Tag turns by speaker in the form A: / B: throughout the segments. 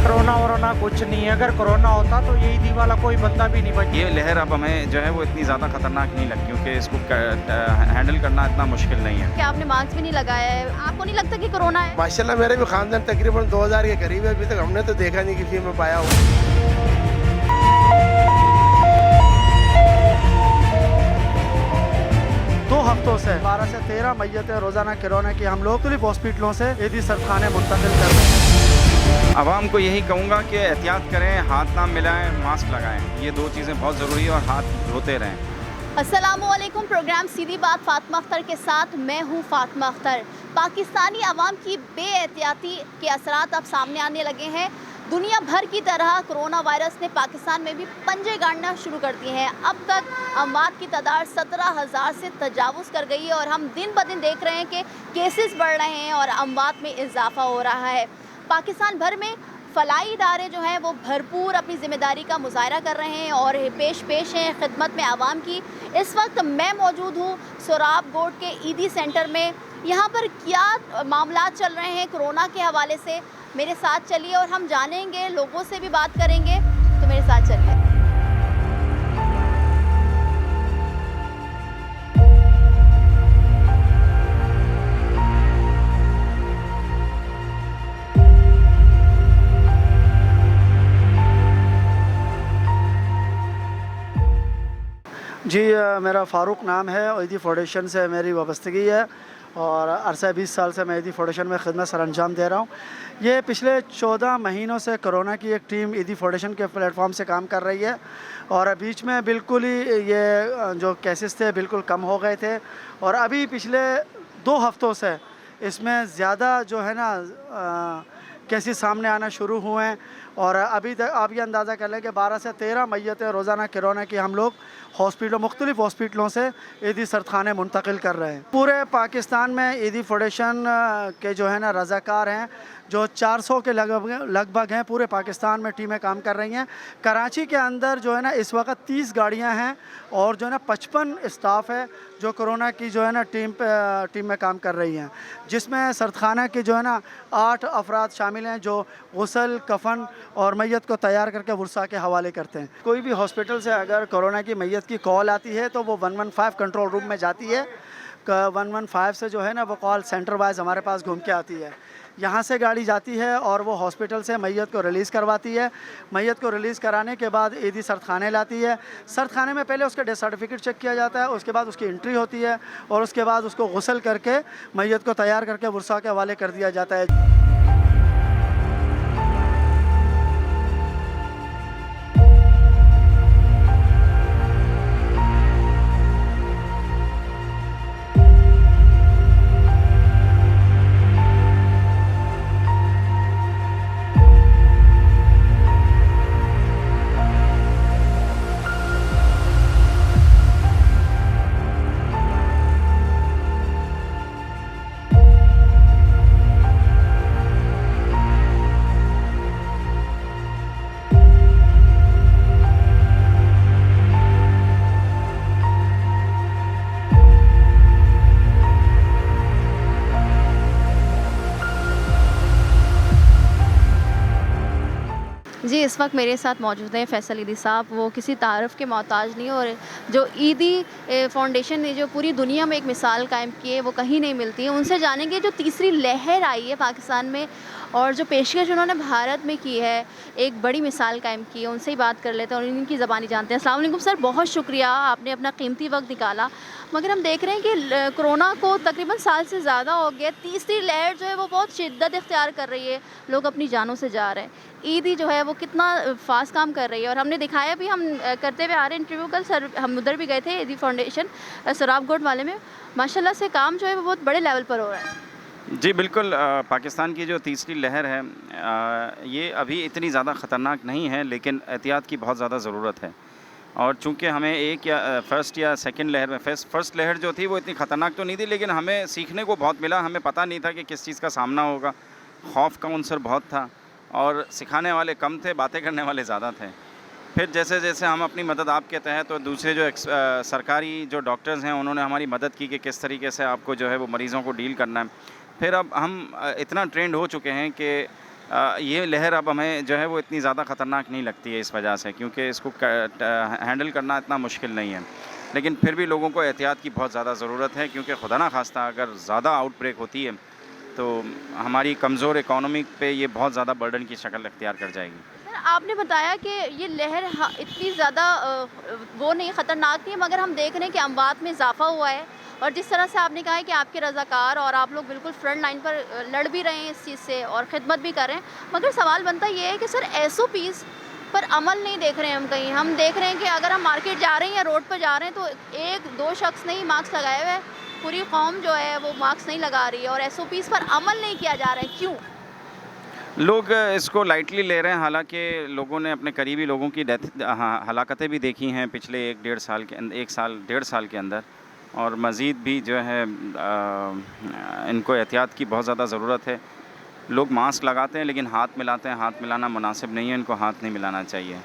A: Corona वोरोना कुछ नहीं है। अगर कोरोना होता तो ये ईदी वाला कोई बंदा भी नहीं बचा।
B: ये लहर अब हमें जो है वो इतनी ज़्यादा खतरनाक नहीं लगती, क्योंकि इसको हैंडल करना इतना मुश्किल नहीं है।
C: क्या आपने मास्क भी नहीं लगाया है? आपको नहीं लगता कि कोरोना है?
D: माशाल्लाह मेरे भी खानदान तकरीबन 2000 के करीब है। अभी तक हमने तो देखा नहीं किसी में पाया हुआ।
A: 2 हफ्तों से 12 से 13 मैयतें रोजाना कोरोना की हम लोग मुख्तलिफ हॉस्पिटलों से ईदी सरखाने मुंतकिल कर रहे हैं।
B: आवाम को यही कहूँगा कि एहतियात करें, हाथ ना मिलाएं, मास्क लगाएं। ये 2 चीज़ें बहुत ज़रूरी है और हाथ धोते रहें।
C: अस्सलामुअलैकुम। प्रोग्राम सीधी बात फातिमा अख्तर के साथ मैं हूँ फातिमा अख्तर। पाकिस्तानी आवाम की बेएहतियाती के असरात अब सामने आने लगे हैं। दुनिया भर की तरह कोरोना वायरस ने पाकिस्तान में भी पंजे गाड़ना शुरू कर दिए हैं। अब तक अमवात की तादाद 17,000 से तजावुज़ कर गई है और हम दिन ब दिन देख रहे हैं कि केसेस बढ़ रहे हैं और अमवात में इजाफा हो रहा है। पाकिस्तान भर में फलाही इदारे जो हैं वो भरपूर अपनी ज़िम्मेदारी का मुजाहरा कर रहे हैं और पेश हैं खिदमत में आवाम की। इस वक्त मैं मौजूद हूँ सोराब गोट के ईदी सेंटर में। यहाँ पर क्या मामला चल रहे हैं कोरोना के हवाले से, मेरे साथ चलिए और हम जानेंगे, लोगों से भी बात करेंगे, तो मेरे साथ चलिए।
A: जी मेरा फ़ारूक नाम है और ईदी फाउंडेशन से मेरी वाबस्तगी है और अरसा 20 साल से मैं ईदी फाउंडेशन में खिदमत सर अंजाम दे रहा हूँ। ये पिछले 14 महीनों से कोरोना की एक टीम ईदी फाउंडेशन के प्लेटफॉर्म से काम कर रही है और बीच में बिल्कुल ही ये जो केसेस थे बिल्कुल कम हो गए थे और अभी पिछले 2 हफ्तों से इसमें ज़्यादा जो है ना केसेस सामने आना शुरू हुए हैं और अभी तक आप ये अंदाज़ा कर लें कि 12 से 13 मैयतें रोज़ाना कोरोना की हम लोग मुख्तलिफ हॉस्पिटलों से ईदी सरखाने मुंतकिल कर रहे हैं। पूरे पाकिस्तान में ईदी फाउंडेशन के जो है ना रज़ाकार हैं जो 400 के लगभग हैं। पूरे पाकिस्तान में टीमें काम कर रही हैं। कराची के अंदर जो है ना इस वक्त 30 गाड़ियां हैं और जो है ना 55 स्टाफ है जो कोरोना की जो है ना टीम में काम कर रही हैं, जिसमें सरखाना के जो है ना 8 अफराद शामिल हैं जो गुस्ल, कफन और मैयत को तैयार करके वर्सा के हवाले करते हैं। कोई भी हॉस्पिटल से अगर कोरोना की मैयत की कॉल आती है तो वो 115 कंट्रोल रूम में जाती है। 115 से जो है ना वो कॉल सेंटर वाइज हमारे पास घूम के आती है। यहाँ से गाड़ी जाती है और वो हॉस्पिटल से मैयत को रिलीज़ करवाती है। मैयत को रिलीज़ कराने के बाद ईदी सरखाने लाती है। सरखाने में पहले उसका डेथ सर्टिफिकेट चेक किया जाता है, उसके बाद उसकी एंट्री होती है और उसके बाद उसको गुस्ल करके मैयत को तैयार करके वर्सा के हवाले कर दिया जाता है।
C: जी, इस वक्त मेरे साथ मौजूद हैं फैसल ईदी साहब। वो किसी तारीफ़ के मोहताज नहीं और जो ईदी फाउंडेशन ने जो पूरी दुनिया में एक मिसाल कायम की है वो कहीं नहीं मिलती है। उनसे जानेंगे जो तीसरी लहर आई है पाकिस्तान में और जो पेशकश उन्होंने भारत में की है, एक बड़ी मिसाल कायम की है। उनसे ही बात कर लेते हैं और इनकी ज़बानी जानते हैं। अस्सलाम वालेकुम सर, बहुत शुक्रिया, आपने अपना कीमती वक्त निकाला। मगर हम देख रहे हैं कि कोरोना को तकरीबन साल से ज़्यादा हो गया, तीसरी लहर जो है वो बहुत शिद्दत इख्तियार कर रही है, लोग अपनी जानों से जा रहे हैं। ईदी जो है वो कितना फास्ट काम कर रही है और हमने दिखाया भी, हम करते हुए आ रहे हैं इंटरव्यू कल सर, हम उधर भी गए थे ईदी फाउंडेशन सोराब गोट वाले में। माशाल्लाह से काम जो है वो बहुत बड़े लेवल पर हो रहा है।
B: जी बिल्कुल, पाकिस्तान की जो तीसरी लहर है ये अभी इतनी ज़्यादा ख़तरनाक नहीं है, लेकिन एहतियात की बहुत ज़्यादा ज़रूरत है। और चूँकि हमें एक या फर्स्ट या सेकंड लहर में फर्स्ट लहर जो थी वो इतनी ख़तरनाक तो नहीं थी, लेकिन हमें सीखने को बहुत मिला। हमें पता नहीं था कि किस चीज़ का सामना होगा। खौफ का अंसर बहुत था और सिखाने वाले कम थे, बातें करने वाले ज़्यादा थे। फिर जैसे जैसे हम अपनी मदद आपके तहत तो दूसरे जो सरकारी जो डॉक्टर्स हैं उन्होंने हमारी मदद की कि किस तरीके से आपको जो है वो मरीज़ों को डील करना है। फिर अब हम इतना ट्रेंड हो चुके हैं कि ये लहर अब हमें जो है वो इतनी ज़्यादा ख़तरनाक नहीं लगती है इस वजह से, क्योंकि इसको हैंडल करना इतना मुश्किल नहीं है। लेकिन फिर भी लोगों को एहतियात की बहुत ज़्यादा ज़रूरत है, क्योंकि खुदा ना खास्ता अगर ज़्यादा आउटब्रेक होती है तो हमारी कमज़ोर इकोनॉमी पे ये बहुत ज़्यादा बर्डन की शक्ल अख्तियार कर जाएगी।
C: सर आपने बताया कि ये लहर इतनी ज़्यादा वो नहीं ख़तरनाक नहीं, मगर हम देख रहे हैं कि अमवात में इजाफा हुआ है, और जिस तरह से आपने कहा है कि आपके रज़ाकार और आप लोग बिल्कुल फ्रंट लाइन पर लड़ भी रहे हैं इस चीज़ से और ख़िदमत भी कर रहे हैं, मगर सवाल बनता ये है कि सर SOPs पर अमल नहीं देख रहे हैं हम कहीं। हम देख रहे हैं कि अगर हम मार्केट जा रहे हैं या रोड पर जा रहे हैं तो एक दो शख्स नहीं मास्क लगाए हुए हैं, पूरी कौम जो है वो मास्क नहीं लगा रही है, और SOPs पर अमल नहीं किया जा रहा है। क्यों?
B: लोग इसको लाइटली ले रहे हैं, हालांकि लोगों ने अपने करीबी लोगों की हलाकतें भी देखी हैं पिछले एक साल डेढ़ साल के अंदर, और मज़ीद भी जो है इनको एहतियात की बहुत ज़्यादा ज़रूरत है। लोग मास्क लगाते हैं लेकिन हाथ मिलाते हैं, हाथ मिलाना मुनासिब नहीं है, इनको हाथ नहीं मिलाना चाहिए।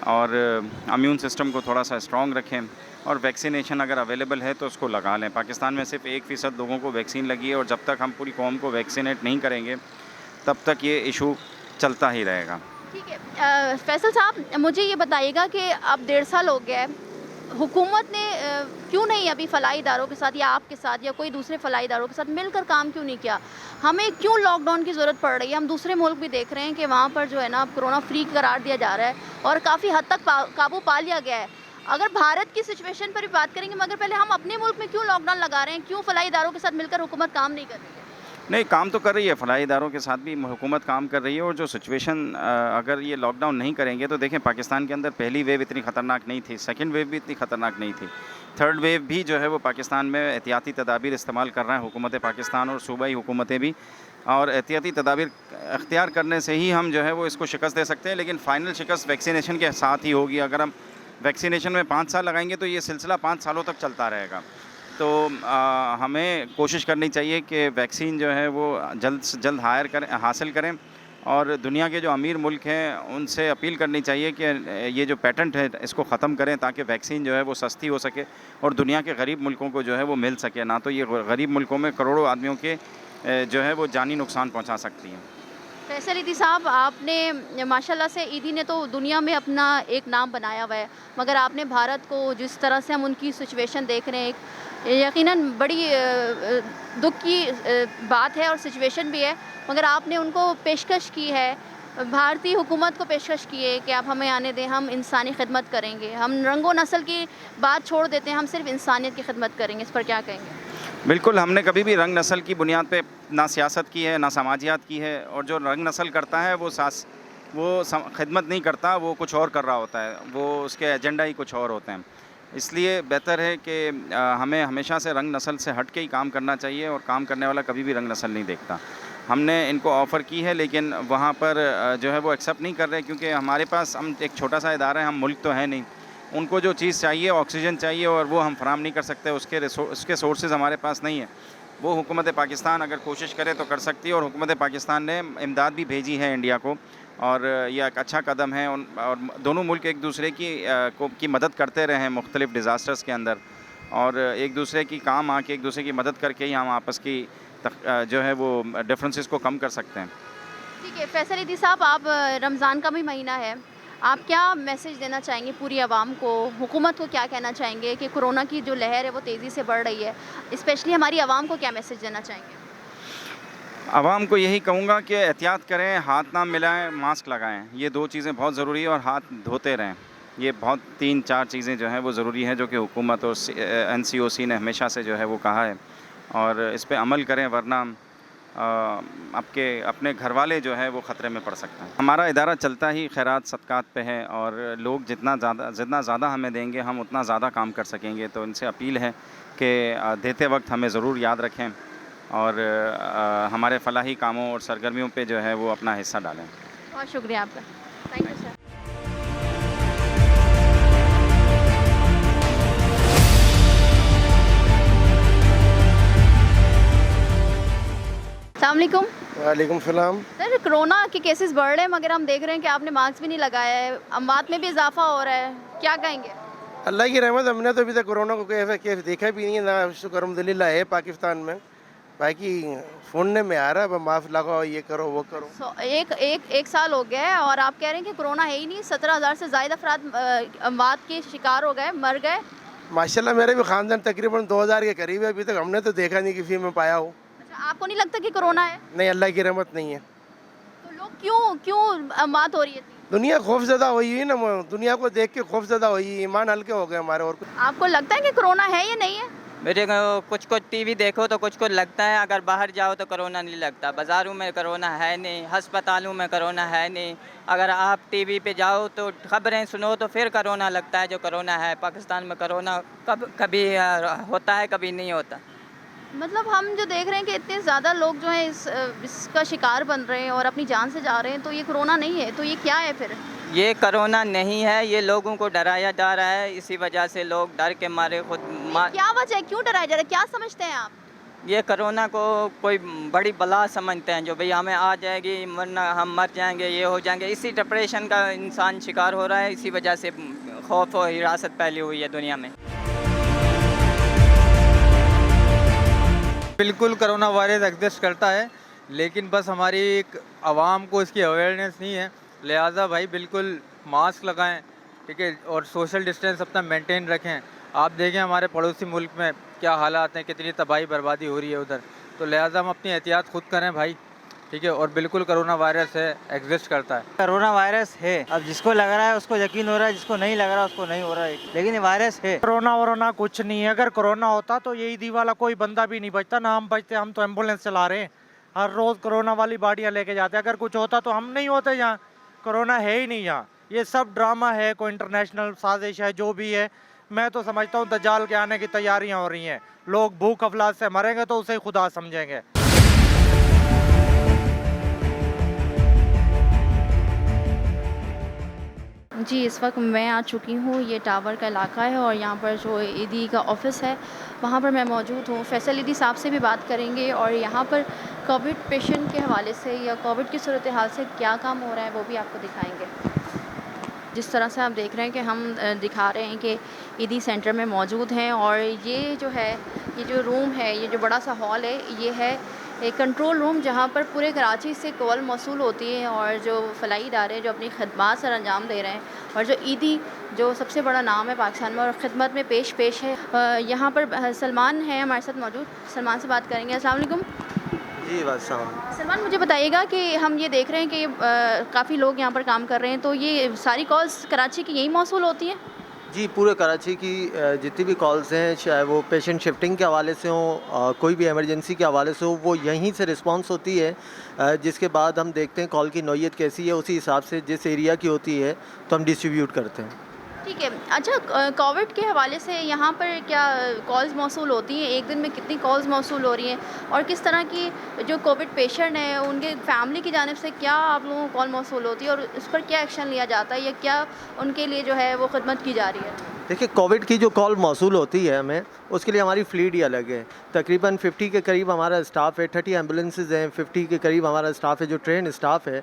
B: और इम्यून सिस्टम को थोड़ा सा स्ट्रॉन्ग रखें, और वैक्सीनेशन अगर अवेलेबल है तो उसको लगा लें। पाकिस्तान में सिर्फ 1% लोगों को वैक्सीन लगी है, और जब तक हम पूरी कौम को वैक्सीनेट नहीं करेंगे तब तक ये इशू चलता ही रहेगा।
C: ठीक है फैसल साहब, मुझे ये बताइएगा कि अब 1.5 साल हो गया है, हुकूमत ने क्यों नहीं अभी फलाही इदारों के साथ या आपके साथ या कोई दूसरे फलाही इदारों के साथ मिलकर काम क्यों नहीं किया? हमें क्यों लॉकडाउन की ज़रूरत पड़ रही है? हम दूसरे मुल्क भी देख रहे हैं कि वहाँ पर जो है ना कोरोना फ्री करार दिया जा रहा है और काफ़ी हद तक काबू पा लिया गया है। अगर भारत की सिचुएशन पर भी बात करेंगे, मगर पहले हम अपने मुल्क में क्यों लॉकडाउन लगा रहे हैं? क्यों फलाही इदारों के साथ मिलकर हुकूमत काम नहीं कर रही है?
B: नहीं, काम तो कर रही है, फलाही इदारों के साथ भी हुकूमत काम कर रही है। और जो सिचुएशन अगर ये लॉकडाउन नहीं करेंगे तो देखें, पाकिस्तान के अंदर पहली वेव इतनी ख़तरनाक नहीं थी, सेकंड वेव भी इतनी ख़तरनाक नहीं थी, थर्ड वेव भी जो है वो पाकिस्तान में एहतियाती तदाबीर इस्तेमाल कर रहा है हुकूमत पाकिस्तान और सूबाई हुकूमतें भी, और एहतियाती तदाबीर अख्तियार करने से ही हम जो है वो इसको शिकस्त दे सकते हैं। लेकिन फ़ाइनल शिकस्त वैक्सीनेशन के साथ ही होगी। अगर हम वैक्सीनेशन में 5 साल लगाएंगे तो ये सिलसिला 5 सालों तक चलता रहेगा। तो हमें कोशिश करनी चाहिए कि वैक्सीन जो है वो जल्द से जल्द हासिल करें, और दुनिया के जो अमीर मुल्क हैं उनसे अपील करनी चाहिए कि ये जो पेटेंट है इसको ख़त्म करें, ताकि वैक्सीन जो है वो सस्ती हो सके और दुनिया के गरीब मुल्कों को जो है वो मिल सके। ना तो ये गरीब मुल्कों में करोड़ों आदमियों के जो है वो जानी नुकसान पहुँचा सकती हैं।
C: फैसल ईदी साहब, आपने माशाल्लाह से ईदी ने तो दुनिया में अपना एक नाम बनाया हुआ है, मगर आपने भारत को जिस तरह से हम उनकी सिचुएशन देख रहे हैं, यकीनन बड़ी दुख की बात है और सिचुएशन भी है, मगर आपने उनको पेशकश की है, भारतीय हुकूमत को पेशकश की है कि आप हमें आने दें, हम इंसानी खिदमत करेंगे, हम रंगो नस्ल की बात छोड़ देते हैं, हम सिर्फ इंसानियत की खिदमत करेंगे। इस पर क्या कहेंगे?
B: बिल्कुल, हमने कभी भी रंग नस्ल की बुनियाद पे ना सियासत की है, ना समाजियात की है, और जो रंग नस्ल करता है वो खिदमत नहीं करता, वो कुछ और कर रहा होता है, वो उसके एजेंडा ही कुछ और होते हैं। इसलिए बेहतर है कि हमें हमेशा से रंग नस्ल से हट के ही काम करना चाहिए, और काम करने वाला कभी भी रंग नस्ल नहीं देखता। हमने इनको ऑफ़र की है, लेकिन वहाँ पर जो है वो एक्सेप्ट नहीं कर रहे, क्योंकि हमारे पास, हम एक छोटा सा इदारा है, हम मुल्क तो है नहीं। उनको जो चीज़ चाहिए, ऑक्सीजन चाहिए, और वो हम फराम नहीं कर सकते, उसके सोर्सेज हमारे पास नहीं है। वो हुकूमत पाकिस्तान अगर कोशिश करे तो कर सकती है, और हुकूमत पाकिस्तान ने इमदाद भी भेजी है इंडिया को, और यह एक अच्छा कदम है। और दोनों मुल्क एक दूसरे की मदद करते रहे हैं मुख्तलिफ़ डिज़ास्टर्स के अंदर, और एक दूसरे की काम आके एक दूसरे की मदद करके ही हम आपस की जो है वो डिफरेंसेस को कम कर सकते हैं।
C: ठीक है फैसल ईदी साहब, आप रमज़ान का भी महीना है, आप क्या मैसेज देना चाहेंगे पूरी आवाम को? हुकूमत को क्या कहना चाहेंगे कि कोरोना की जो लहर है वो तेज़ी से बढ़ रही है, स्पेशली हमारी आवाम को क्या मैसेज देना चाहेंगे?
B: आवाम को यही कहूँगा कि एहतियात करें, हाथ ना मिलाएं, मास्क लगाएं, ये 2 चीज़ें बहुत ज़रूरी है, और हाथ धोते रहें। ये बहुत 3-4 चीज़ें जो हैं वो ज़रूरी हैं, जो कि हुकूमत और NCOC ने हमेशा से जो है वो कहा है, और इस पे अमल करें, वरना अपने घर वाले जो है वो ख़तरे में पड़ सकते हैं। हमारा इदारा चलता ही खैरात सदक़ात पे है, और लोग जितना ज़्यादा हमें देंगे, हम उतना ज़्यादा काम कर सकेंगे। तो इनसे अपील है कि देते वक्त हमें ज़रूर याद रखें, और हमारे फलाही कामों और सरगर्मियों पे जो है वो अपना हिस्सा डालें।
C: बहुत शुक्रिया आपका, थैंक यू सर। अस्सलामुअलैकुम।
D: वालेकुम सलाम।
C: सर, कोरोना के केसेस बढ़ रहे हैं, मगर हम देख रहे हैं कि आपने मास्क भी नहीं लगाया है, अमवात में भी इजाफा हो रहा है, क्या कहेंगे?
D: अल्लाह की रहमत, हमने तो अभी तक कोरोना को केस देखा भी नहीं है, ना शुक्र अल्हम्दुलिल्लाह है पाकिस्तान में। बाकी सुनने में आ रहा है मास्क लगाओ, ये करो वो करो।
C: एक साल हो गया है और आप कह रहे हैं कि कोरोना है ही नहीं। 17,000 से ज़ायद अफराद अमवात के शिकार हो गए, मर गए।
D: माशाल्लाह मेरे भी खानदान तकरीबन 2000 के करीब है, अभी तक हमने तो देखा नहीं किसी में पाया हो।
C: अच्छा, आपको नहीं लगता कि कोरोना है?
D: नहीं, अल्लाह की रहमत नहीं है।
C: तो लोग क्यों अमवात हो रही है?
D: दुनिया खौफजदा हुई है ना, दुनिया को देख के खौफजदा हुई, ईमान हल्के हो गए हमारे। और कुछ
C: आपको लगता है कि कोरोना है या नहीं है?
E: मेरे को कुछ टीवी देखो तो कुछ लगता है, अगर बाहर जाओ तो कोरोना नहीं लगता। बाज़ारों में कोरोना है नहीं, अस्पतालों में कोरोना है नहीं। अगर आप टीवी पे जाओ तो खबरें सुनो तो फिर कोरोना लगता है जो कोरोना है। पाकिस्तान में कोरोना कभी होता है, कभी नहीं होता।
C: मतलब हम जो देख रहे हैं कि इतने ज़्यादा लोग जो हैं इसका शिकार बन रहे हैं और अपनी जान से जा रहे हैं, तो ये कोरोना नहीं है तो ये क्या है फिर?
E: ये कोरोना नहीं है, ये लोगों को डराया जा रहा है। इसी वजह से लोग डर के मारे खुद
C: क्या वजह है, क्यों डराया जा रहा है, क्या समझते हैं आप?
E: ये कोरोना को कोई बड़ी बला समझते हैं, जो भाई हमें आ जाएगी, वरना हम मर जाएंगे, ये हो जाएंगे। इसी डिप्रेशन का इंसान शिकार हो रहा है। इसी वजह से खौफ और हिरासत फैली हुई है दुनिया में।
F: बिल्कुल कोरोना वायरस एग्जिस्ट करता है, लेकिन बस हमारी एक आवाम को इसकी अवेयरनेस नहीं है। लिहाजा भाई बिल्कुल मास्क लगाएं, ठीक है, और सोशल डिस्टेंस अपना मेंटेन रखें। आप देखें हमारे पड़ोसी मुल्क में क्या हालात हैं, कितनी तबाही बर्बादी हो रही है उधर। तो लिहाजा हम अपनी एहतियात खुद करें भाई, ठीक है। और बिल्कुल कोरोना वायरस है, एग्जिस्ट करता है।
G: कोरोना वायरस है, अब जिसको लग रहा है उसको यकीन हो रहा है, जिसको नहीं लग रहा है उसको नहीं हो रहा है, लेकिन ये वायरस है।
H: कोरोना वरोना कुछ नहीं है। अगर कोरोना होता तो ये ईदी वाला कोई बंदा भी नहीं बचता, ना हम बचते। हम तो एम्बुलेंस चला रहे हैं, हर रोज़ कोरोना वाली बाड़ियाँ लेके जाते हैं। अगर कुछ होता तो हम नहीं होते यहाँ। कोरोना है ही नहीं यहाँ, ये सब ड्रामा है, कोई इंटरनेशनल साजिश है, जो भी है। मैं तो समझता हूँ दज्जाल के आने की तैयारियाँ हो रही हैं। लोग भूख अफलास से मरेंगे तो उसे खुदा समझेंगे।
C: जी, इस वक्त मैं आ चुकी हूँ, ये टावर का इलाका है और यहाँ पर जो ईदी का ऑफ़िस है वहाँ पर मैं मौजूद हूँ। फैसल ईदी साहब से भी बात करेंगे और यहाँ पर कोविड पेशेंट के हवाले से या कोविड की सूरत हाल से क्या काम हो रहा है वो भी आपको दिखाएंगे। जिस तरह से आप देख रहे हैं कि हम दिखा रहे हैं कि ईदी सेंटर में मौजूद हैं और ये जो है, ये जो रूम है, ये जो बड़ा सा हॉल है, ये है एक कंट्रोल रूम जहाँ पर पूरे कराची से कॉल मौसूल होती है और जो फलाई इदारे जो अपनी खदमात सर अंजाम दे रहे हैं और जो ईदी जो सबसे बड़ा नाम है पाकिस्तान में और ख़िदमत में पेश है। यहाँ पर सलमान है हमारे साथ मौजूद, सलमान से बात करेंगे। अस्सलाम वालेकुम।
G: जी बस
C: सलमान, मुझे बताइएगा कि हम ये देख रहे हैं कि काफ़ी लोग यहाँ पर काम कर रहे हैं, तो ये सारी कॉल्स कराची की यही मौसूल होती हैं?
G: जी, पूरे कराची की जितनी भी कॉल्स हैं, चाहे वो पेशेंट शिफ्टिंग के हवाले से हो, कोई भी इमरजेंसी के हवाले से हो, वो यहीं से रिस्पांस होती है। जिसके बाद हम देखते हैं कॉल की नौइयत कैसी है, उसी हिसाब से जिस एरिया की होती है तो हम डिस्ट्रीब्यूट करते हैं।
C: ठीक है। अच्छा, कोविड के हवाले से यहाँ पर क्या कॉल्स मौसूल होती हैं? एक दिन में कितनी कॉल्स मौसूल हो रही हैं और किस तरह की जो कोविड पेशेंट हैं उनके फैमिली की जानिब से क्या आप लोगों को कॉल मौसूल होती है और उस पर क्या एक्शन लिया जाता है या क्या उनके लिए जो है वो खिदमत की जा रही है?
G: देखिए, कोविड की जो कॉल मौसूल होती है हमें, उसके लिए हमारी फ्लीट ही अलग है। तकरीबन 50 के करीब हमारा स्टाफ है, 30 एम्बुलेंसेज हैं, 50 के करीब हमारा स्टाफ है जो ट्रेन स्टाफ है।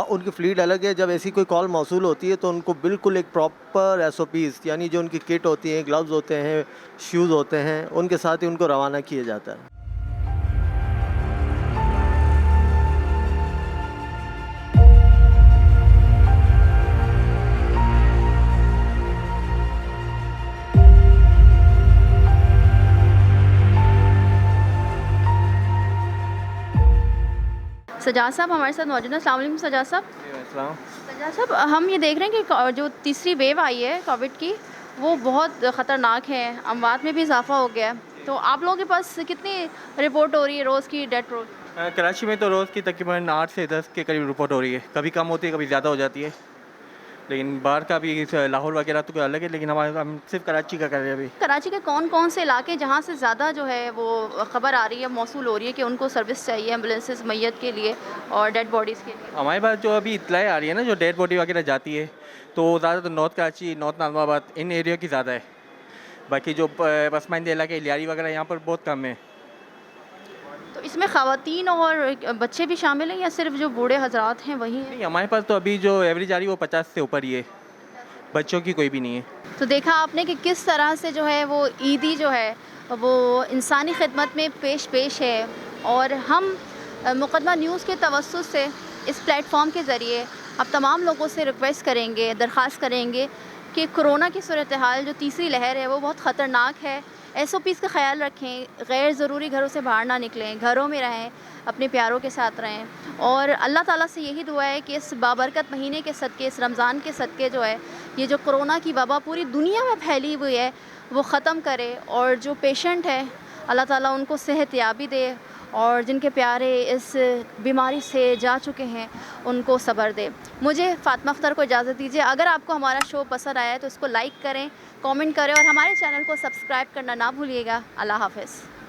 G: उनकी फ्लीट अलग है। जब ऐसी कोई कॉल मौसूल होती है तो उनको बिल्कुल एक प्रॉपर SOPs, यानी जो उनकी किट होती है, ग्लव्स होते हैं, शूज़ होते हैं, उनके साथ ही उनको रवाना किया जाता है।
C: सजाद साहब हमारे साथ मौजूद हैं। अस्सलाम वालेकुम सजाद साहब। सजाद साहब, हम ये देख रहे हैं कि जो तीसरी वेव आई है कोविड की वो बहुत ख़तरनाक है, अमवात में भी इजाफा हो गया है। तो आप लोगों के पास कितनी रिपोर्ट हो रही है रोज़ की डेथ रोज?
I: कराची में तो रोज़ की तकरीबन 8 से 10 के करीब रिपोर्ट हो रही है। कभी कम होती है, कभी ज़्यादा हो जाती है। लेकिन बाहर का भी लाहौर वगैरह तो अलग है, लेकिन हम सिर्फ कराची का कर रहे हैं अभी।
C: कराची के कौन कौन से इलाके जहाँ से ज़्यादा जो है वो ख़बर आ रही है, मौसूल हो रही है कि उनको सर्विस चाहिए एम्बुलेंसेस मैयत के लिए और डेड बॉडीज़ के लिए?
I: हमारे पास जो अभी इतलाएँ आ रही है ना, जो डेड बॉडी वगैरह जाती है, तो ज़्यादातर नॉर्थ कराची, नॉर्थ नाजमाबाद, इन एरिया की ज़्यादा है। बाकी जो पसमानदे इलाके लियारी वगैरह यहाँ पर बहुत कम है।
C: तो इसमें ख़वातीन और बच्चे भी शामिल हैं या सिर्फ जो बूढ़े हजरात हैं वही हैं?
I: नहीं, हमारे पास तो अभी जो एवरेज आ रही है वो 50 से ऊपर ही है, बच्चों की कोई भी नहीं है।
C: तो देखा आपने कि किस तरह से जो है वो ईदी जो है वो इंसानी खिदमत में पेश है और हम मुक़द्दमा न्यूज़ के तवस्सुस से इस प्लेटफॉर्म के ज़रिए अब तमाम लोगों से रिक्वेस्ट करेंगे, दरख्वास्त करेंगे कि कोरोना की सूरत हाल जो तीसरी लहर है वो बहुत ख़तरनाक है। SOPs का ख्याल रखें, गैर ज़रूरी घरों से बाहर ना निकलें, घरों में रहें, अपने प्यारों के साथ रहें और अल्लाह ताला से यही दुआ है कि इस बाबरकत महीने के सदक़े, इस रमज़ान के सदक़े जो है ये जो कोरोना की वबा पूरी दुनिया में फैली हुई है वो ख़त्म करे और जो पेशेंट है अल्लाह ताला उनको सेहतयाबी दे और जिनके प्यारे इस बीमारी से जा चुके हैं उनको सब्र दे। मुझे फ़ातिमा अख्तर को इजाज़त दीजिए। अगर आपको हमारा शो पसंद आया है तो इसको लाइक करें, कमेंट करें और हमारे चैनल को सब्सक्राइब करना ना भूलिएगा। अल्लाह हाफ़िज़।